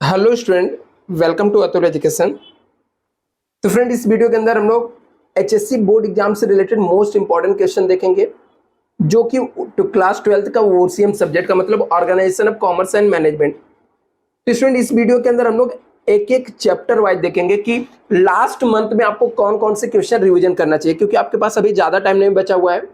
Hello student, welcome to Atul Education. तो friend, इस video के अंदर हम लोग एचएससी बोर्ड एग्जाम से रिलेटेड मोस्ट इंपॉर्टेंट क्वेश्चन देखेंगे, जो कि क्लास 12th का ओसीएम सब्जेक्ट का मतलब organisation of commerce and management. तो स्टूडेंट, इस वीडियो के अंदर हम लोग एक एक चैप्टर वाइज देखेंगे कि लास्ट मंथ में आपको कौन कौन से क्वेश्चन रिविजन करना चाहिए, क्योंकि आपके पास अभी ज्यादा टाइम नहीं बचा हुआ है।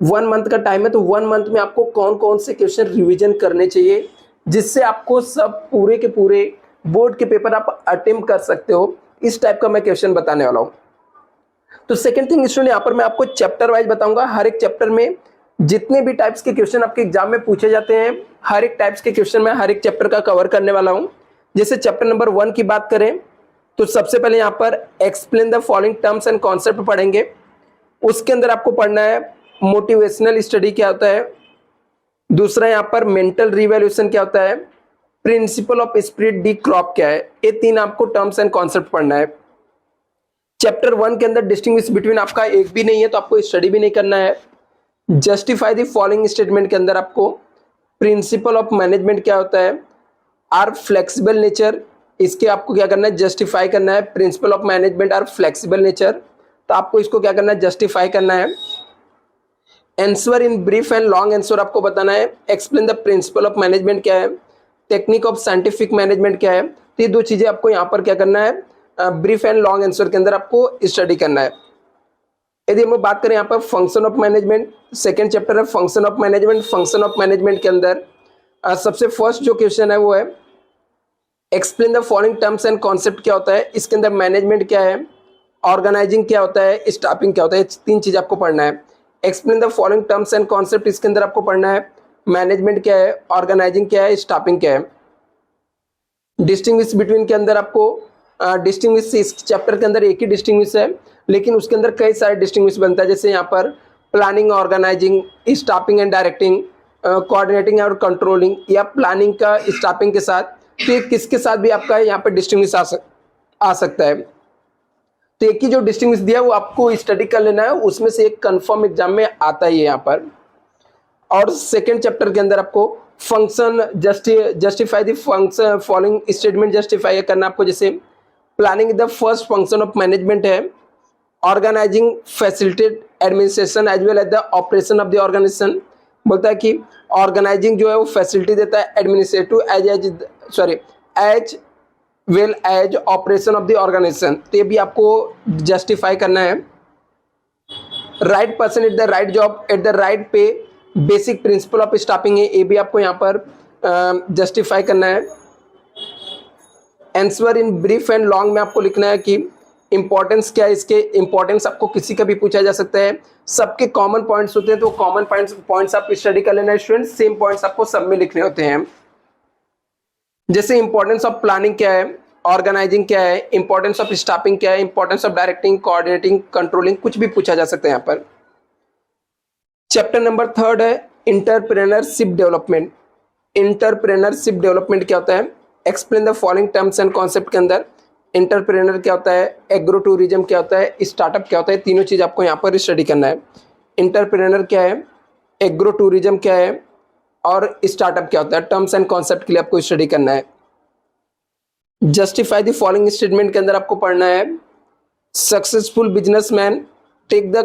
1 मंथ का टाइम है, तो 1 मंथ में आपको कौन कौन से क्वेश्चन रिविजन करने चाहिए, जिससे आपको सब पूरे के पूरे बोर्ड के पेपर आप अटेम्प्ट कर सकते हो। इस टाइप का मैं क्वेश्चन बताने वाला हूं। तो सेकंड थिंग स्टूडेंट, यहाँ पर मैं आपको चैप्टर वाइज बताऊंगा। हर एक चैप्टर में जितने भी टाइप्स के क्वेश्चन आपके एग्जाम में पूछे जाते हैं, हर एक टाइप्स के क्वेश्चन मैं हर एक चैप्टर का कवर करने वाला हूं। जैसे चैप्टर नंबर 1 की बात करें तो सबसे पहले यहाँ पर explain the following terms and concept पढ़ेंगे। उसके अंदर आपको पढ़ना है मोटिवेशनल स्टडी क्या होता है, दूसरा यहाँ पर मेंटल रिवैल्यूएशन क्या होता है, principle of spirit D crop क्या है। ये 3 आपको टर्म्स एंड कॉन्सेप्ट पढ़ना है। चैप्टर 1 के अंदर डिस्टिंग्विश बिटवीन आपका एक भी नहीं है, तो आपको स्टडी भी नहीं करना है। जस्टिफाई द फॉलोइंग स्टेटमेंट के अंदर आपको प्रिंसिपल ऑफ मैनेजमेंट क्या होता है, आर फ्लेक्सिबल नेचर, इसके आपको क्या करना है, जस्टिफाई करना है। Principle of management are flexible nature, तो आपको इसको क्या करना है, जस्टिफाई करना है। Answer in brief and long answer आपको बताना है। Explain the principle of management क्या है, टेक्निक ऑफ साइंटिफिक मैनेजमेंट क्या है। तो ये 2 चीजें आपको यहाँ पर क्या करना है, ब्रीफ एंड लॉन्ग आंसर के अंदर आपको स्टडी करना है। यदि हम बात करें यहाँ पर function of management, second chapter है function of management. Function of management के अंदर सबसे फर्स्ट जो क्वेश्चन है वो है explain the following terms and concept क्या होता है। इसके अंदर मैनेजमेंट क्या है, ऑर्गेनाइजिंग क्या होता है, स्टाफिंग क्या होता है। 3 चीज आपको पढ़ना है। Explain the following terms and concept, इसके अंदर आपको पढ़ना है मैनेजमेंट क्या है, ऑर्गेनाइजिंग क्या है, स्टाफिंग क्या है। डिस्टिंग्विश बिटवीन के अंदर आपको डिस्टिंग्विश, इस चैप्टर के अंदर एक ही डिस्टिंग्विश है, लेकिन उसके अंदर कई सारे डिस्टिंग्विश बनता है। जैसे यहाँ पर planning, organising, staffing and directing, coordinating और कंट्रोलिंग, या प्लानिंग का स्टाफिंग के साथ। तो ये किसके साथ भी आपका यहाँ पर डिस्टिंग्विश आ सकता है। तो एक ही जो डिस्टिंग्विश दिया वो आपको स्टडी कर लेना है, उसमें से एक कंफर्म एग्जाम में आता ही है यहाँ पर। और सेकेंड चैप्टर के अंदर आपको function justify the function following statement justify करना आपको। जैसे planning the first function of management है, organizing facilitate administration as well as the operation of the organization. बोलता है कि ऑर्गेनाइजिंग जो है वो फैसिलिटी देता है administrative as well as operation of the organisation. तो ये भी आपको जस्टिफाई करना है। Right person at the right job at the right pay, basic principle of staffing है, ये भी आपको यहाँ पर जस्टिफाई करना है। Answer in brief and long में आपको लिखना है कि इंपॉर्टेंस क्या है, इसके इंपॉर्टेंस आपको किसी का भी पूछा जा सकता है। सबके कॉमन पॉइंट्स होते हैं, तो कॉमन पॉइंट्स आप स्टडी कर लेना स्टूडेंट। सेम पॉइंट्स आपको सब में लिखने होते हैं। जैसे इंपॉर्टेंस ऑफ प्लानिंग क्या है, ऑर्गेनाइजिंग क्या है, इंपॉर्टेंस ऑफ स्टाफिंग क्या है, importance of directing, coordinating, controlling, कुछ भी पूछा जा सकता है यहाँ पर। चैप्टर नंबर 3 है इंटरप्रेन्योरशिप डेवलपमेंट। इंटरप्रेन्योरशिप डेवलपमेंट क्या होता है, explain the following terms and concept के अंदर इंटरप्रेन्योर क्या होता है, एग्रो टूरिज्म क्या होता है, स्टार्टअप क्या होता है। तीनों चीज आपको यहाँ पर स्टडी करना है। इंटरप्रेन्योर क्या है, एग्रो टूरिज्म क्या है, और स्टार्टअप क्या होता है। टर्म्स एंड कॉन्सेप्ट के लिए आपको स्टडी करना है। जस्टिफाई द फॉलोइंग स्टेटमेंट के अंदर आपको पढ़ना है successful businessman take the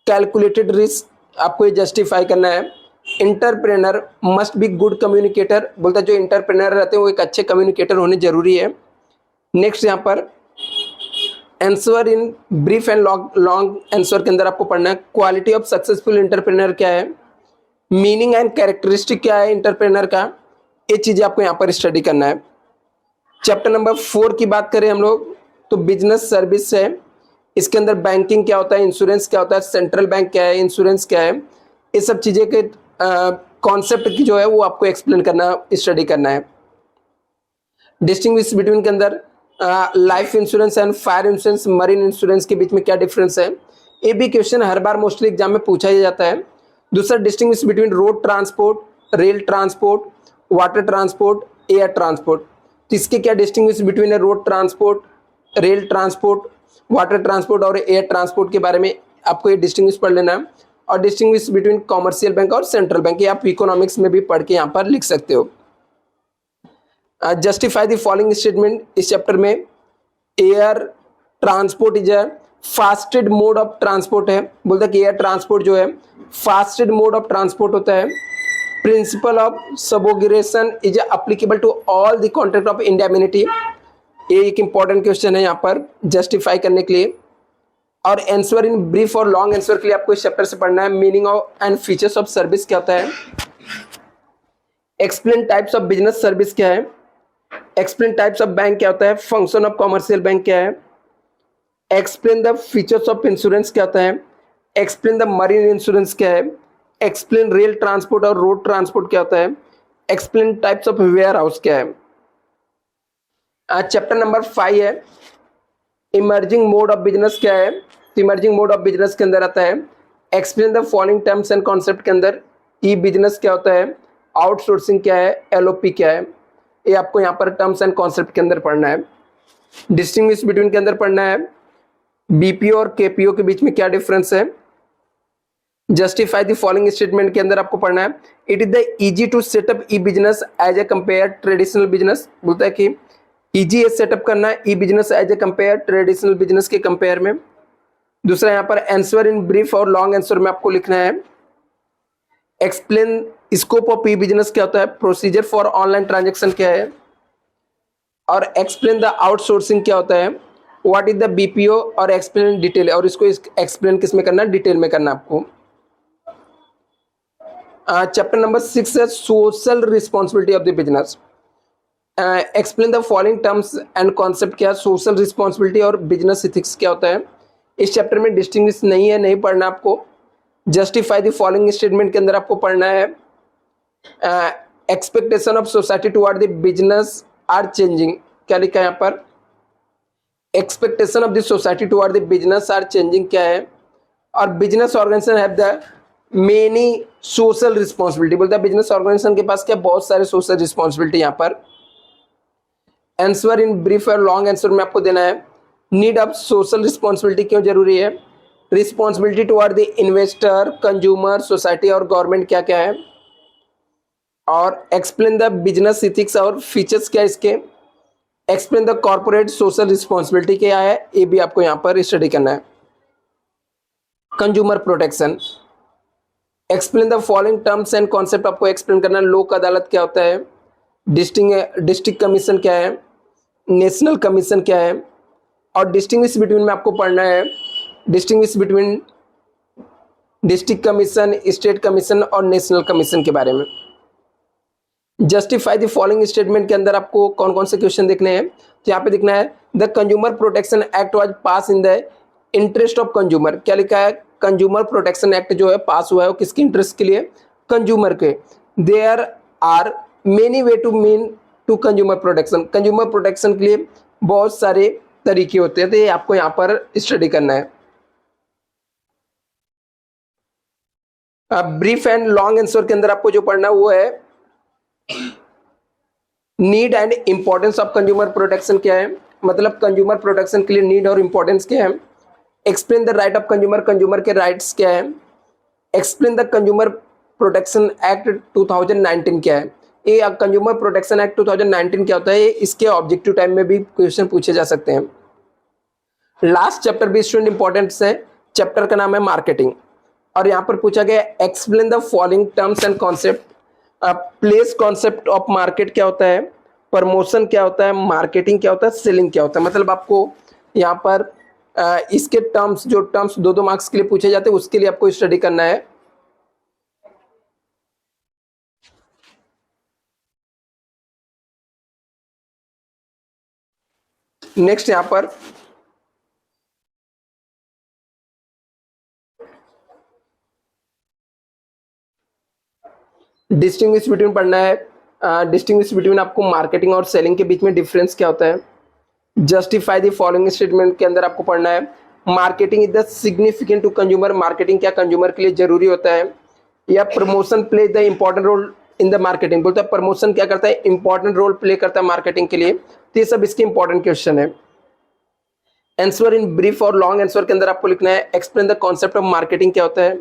calculated risk, आपको ये जस्टिफाई करना है। Entrepreneur must be good communicator, बोलता है जो इंटरप्रेनर रहते हैं वो एक अच्छे कम्युनिकेटर होने जरूरी है। नेक्स्ट यहाँ पर answer in brief and long answer के अंदर आपको पढ़ना है क्वालिटी ऑफ सक्सेसफुल इंटरप्रेनर क्या है, मीनिंग एंड कैरेक्टरिस्टिक क्या है इंटरप्रेनर का। ये चीजें आपको यहाँ पर स्टडी करना है। चैप्टर नंबर 4 की बात करें हम लोग तो बिजनेस सर्विस है। इसके अंदर बैंकिंग क्या होता है, इंश्योरेंस क्या होता है, सेंट्रल बैंक क्या है, इंश्योरेंस क्या है, ये सब चीजें के कॉन्सेप्ट की जो है वो आपको एक्सप्लेन करना, स्टडी करना है। डिस्टिंग्विश बिटवीन के अंदर life insurance and fire insurance, marine insurance के बीच में क्या डिफरेंस है, ये भी क्वेश्चन हर बार मोस्टली एग्जाम में पूछा ही जाता है। दूसरा distinguish between road transport, rail transport, water transport, air transport. तो इसके क्या डिस्टिंग्विश बिटवीन है, road transport, rail transport, water transport और एयर ट्रांसपोर्ट के बारे में आपको ये डिस्टिंग्विश पढ़ लेना है। और डिस्टिंग्विश बिटवीन कॉमर्शियल बैंक और सेंट्रल बैंक, ये आप इकोनॉमिक्स में भी पढ़ के यहाँ पर लिख सकते हो। जस्टिफाई द फॉलोइंग स्टेटमेंट इस चैप्टर में air transport is a fastest mode of transport है, बोलता है कि एयर ट्रांसपोर्ट जो है फास्टेड मोड ऑफ ट्रांसपोर्ट होता है। Principle of subrogation is applicable to all the contract of indemnity, ये एक इंपॉर्टेंट क्वेश्चन है यहाँ पर जस्टिफाई करने के लिए। और आंसर इन ब्रीफ और लॉन्ग आंसर के लिए आपको इस चैप्टर से पढ़ना है meaning of and features of service क्या होता है, explain types of business service क्या है, एक्सप्लेन टाइप्स ऑफ बैंक क्या होता है, फंक्शन ऑफ कॉमर्शियल बैंक क्या है, explain the features of insurance क्या होता है, एक्सप्लेन द मरीन इंश्योरेंस क्या है, एक्सप्लेन रेल ट्रांसपोर्ट और रोड ट्रांसपोर्ट क्या होता है, explain types of warehouse क्या है। आज चैप्टर नंबर 5 है इमर्जिंग मोड ऑफ बिजनेस क्या है, तो इमर्जिंग मोड ऑफ बिजनेस के अंदर आता है explain the following terms and concept के अंदर ई बिजनेस क्या होता है, आउटसोर्सिंग क्या है, एलओपी क्या है, ये आपको यहाँ पर टर्म्स एंड कॉन्सेप्ट के अंदर पढ़ना है। डिस्टिंग्विश बिटवीन के अंदर पढ़ना है बीपीओ और केपीओ के बीच में क्या डिफरेंस है। जस्टिफाई द फॉलोइंग स्टेटमेंट के अंदर आपको पढ़ना है it is the easy to set up e business as a compare traditional business, बोलता है कि इजी है सेटअप करना है e business as a compare traditional business के कंपेयर में। दूसरा यहाँ पर आंसर इन ब्रीफ और लॉन्ग आंसर में आपको लिखना है explain scope of e business क्या होता है, प्रोसीजर फॉर ऑनलाइन ट्रांजेक्शन क्या है, और एक्सप्लेन द आउटसोर्सिंग क्या होता है, व्हाट इज द बीपीओ, और एक्सप्लेन डिटेल, और इसको एक्सप्लेन किस में करना है, डिटेल में करना आपको। चैप्टर नंबर 6 है social responsibility of the business, explain the following terms and concept क्या है, सोशल रिस्पॉन्सिबिलिटी और बिजनेस इथिक्स क्या होता है। इस चैप्टर में डिस्टिंग्विश नहीं है, नहीं पढ़ना आपको। जस्टिफाई द फॉलोइंग स्टेटमेंट के अंदर आपको पढ़ना है expectation of society toward the business are changing, क्या लिखा है यहाँ पर, expectation of the society toward the business are changing क्या है, और business organisation have the many social responsibility, बोलता है बिजनेस ऑर्गेनाइजेशन के पास क्या बहुत सारे सोशल रिस्पॉन्सिबिलिटी यहाँ पर। आंसर इन ब्रीफ और लॉन्ग आंसर में आपको देना है नीड ऑफ सोशल रिस्पॉन्सिबिलिटी क्यों जरूरी है, responsibility toward the investor, consumer, society और गवर्नमेंट क्या क्या है, और एक्सप्लेन द बिजनेस इथिक्स और फीचर्स क्या है इसके, explain the corporate social responsibility क्या है, ये भी आपको यहाँ पर स्टडी करना है। Consumer protection, explain the following terms and concept आपको एक्सप्लेन करना है, लोक अदालत क्या होता है, डिस्ट्रिक्ट कमीशन क्या है, नेशनल कमीशन क्या है, और डिस्टिंग्विश बिटवीन में आपको पढ़ना है distinguish between district commission, state commission और नेशनल कमीशन के बारे में। जस्टिफाई द फॉलोइंग स्टेटमेंट के अंदर आपको कौन कौन से क्वेश्चन देखने हैं, तो यहाँ पे देखना है the consumer protection act was pass in the interest of consumer, क्या लिखा है, कंज्यूमर प्रोटेक्शन एक्ट जो है पास हुआ है वो किसके इंटरेस्ट के लिए, कंज्यूमर के। There are many way to mean to consumer protection, consumer protection के लिए बहुत सारे तरीके होते हैं, तो ये आपको यहाँ पर स्टडी करना है। ब्रीफ एंड लॉन्ग आंसर के अंदर आपको जो पढ़ना है वो है need and importance of consumer protection क्या है, मतलब कंज्यूमर प्रोटेक्शन के लिए नीड और इंपॉर्टेंस क्या है, explain the right of consumer, consumer के राइट्स क्या है, explain the consumer protection act 2019 क्या है, ये कंज्यूमर प्रोटेक्शन एक्ट 2019 क्या होता है, इसके ऑब्जेक्टिव टाइम में भी क्वेश्चन पूछे जा सकते हैं। लास्ट चैप्टर भी स्टूडेंट इंपॉर्टेंट है, चैप्टर का नाम है मार्केटिंग, और यहाँ पर पूछा गया explain the following terms and concept, place concept of market क्या होता है, प्रमोशन क्या होता है, मार्केटिंग क्या होता है, सेलिंग क्या होता है, मतलब आपको यहाँ पर इसके टर्म्स, जो टर्म्स 2-2 मार्क्स के लिए पूछे जाते हैं उसके लिए आपको स्टडी करना है। नेक्स्ट यहाँ पर डिस्टिंग्विश बिटवीन पढ़ना है, डिस्टिंग्विश बिटवीन आपको मार्केटिंग और सेलिंग के बीच में डिफरेंस क्या होता है। जस्टिफाई द फॉलोइंग स्टेटमेंट के अंदर आपको पढ़ना है marketing is the significant to consumer, marketing क्या कंज्यूमर के लिए जरूरी होता है, या promotion play the important role in the marketing, बोलता है प्रमोशन क्या करता है, इंपॉर्टेंट रोल प्ले करता है मार्केटिंग के लिए, तो ये सब इसके इंपॉर्टेंट क्वेश्चन है। आंसर इन ब्रीफ और लॉन्ग आंसर के अंदर आपको लिखना है explain the concept of marketing क्या होता है,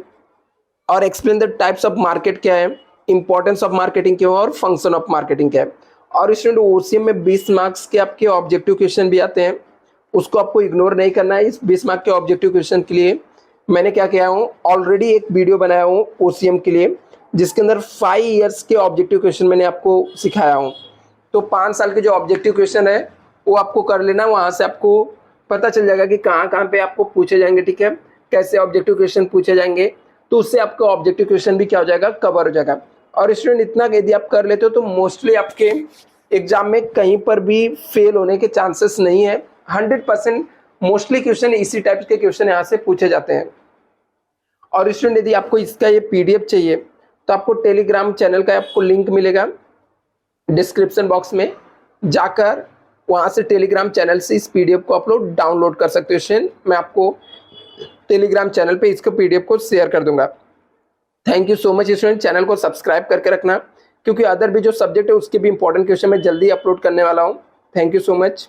और explain the types of market क्या है, इंपॉर्टेंस ऑफ मार्केटिंग क्या है, और फंक्शन ऑफ मार्केटिंग क्या है, और स्टूडेंट ओसीएम में 20 मार्क्स के आपके ऑब्जेक्टिव क्वेश्चन भी आते हैं, उसको आपको इग्नोर नहीं करना है। इस 20 मार्क के ऑब्जेक्टिव क्वेश्चन के लिए मैंने क्या किया हूँ, ऑलरेडी एक वीडियो बनाया हूँ ओसीएम के लिए, जिसके अंदर 5 ईयर्स के ऑब्जेक्टिव क्वेश्चन मैंने आपको सिखाया हूँ। तो 5 साल के जो ऑब्जेक्टिव क्वेश्चन है वो आपको कर लेना, वहाँ से आपको पता चल जाएगा कि कहाँ कहाँ पे आपको पूछे जाएंगे, ठीक है, कैसे ऑब्जेक्टिव क्वेश्चन पूछे जाएंगे। तो उससे आपका ऑब्जेक्टिव क्वेश्चन भी क्या हो जाएगा, कवर हो जाएगा। और स्टूडेंट इतना यदि आप कर लेते हो तो मोस्टली आपके एग्जाम में कहीं पर भी फेल होने के चांसेस नहीं है। 100% मोस्टली क्वेश्चन इसी टाइप के क्वेश्चन यहाँ से पूछे जाते हैं। और स्टूडेंट यदि आपको इसका ये पीडीएफ चाहिए तो आपको टेलीग्राम चैनल का आपको लिंक मिलेगा डिस्क्रिप्शन बॉक्स में, जाकर वहाँ से टेलीग्राम चैनल से इस पीडीएफ को आप लोग डाउनलोड कर सकते हो। स्टूडेंट मैं आपको टेलीग्राम चैनल पे इसको पीडीएफ को शेयर कर दूंगा। Thank you so much student, channel को सब्सक्राइब करके रखना, क्योंकि अदर भी जो सब्जेक्ट है उसके भी इंपॉर्टेंट क्वेश्चन मैं जल्दी अपलोड करने वाला हूँ। Thank you so much.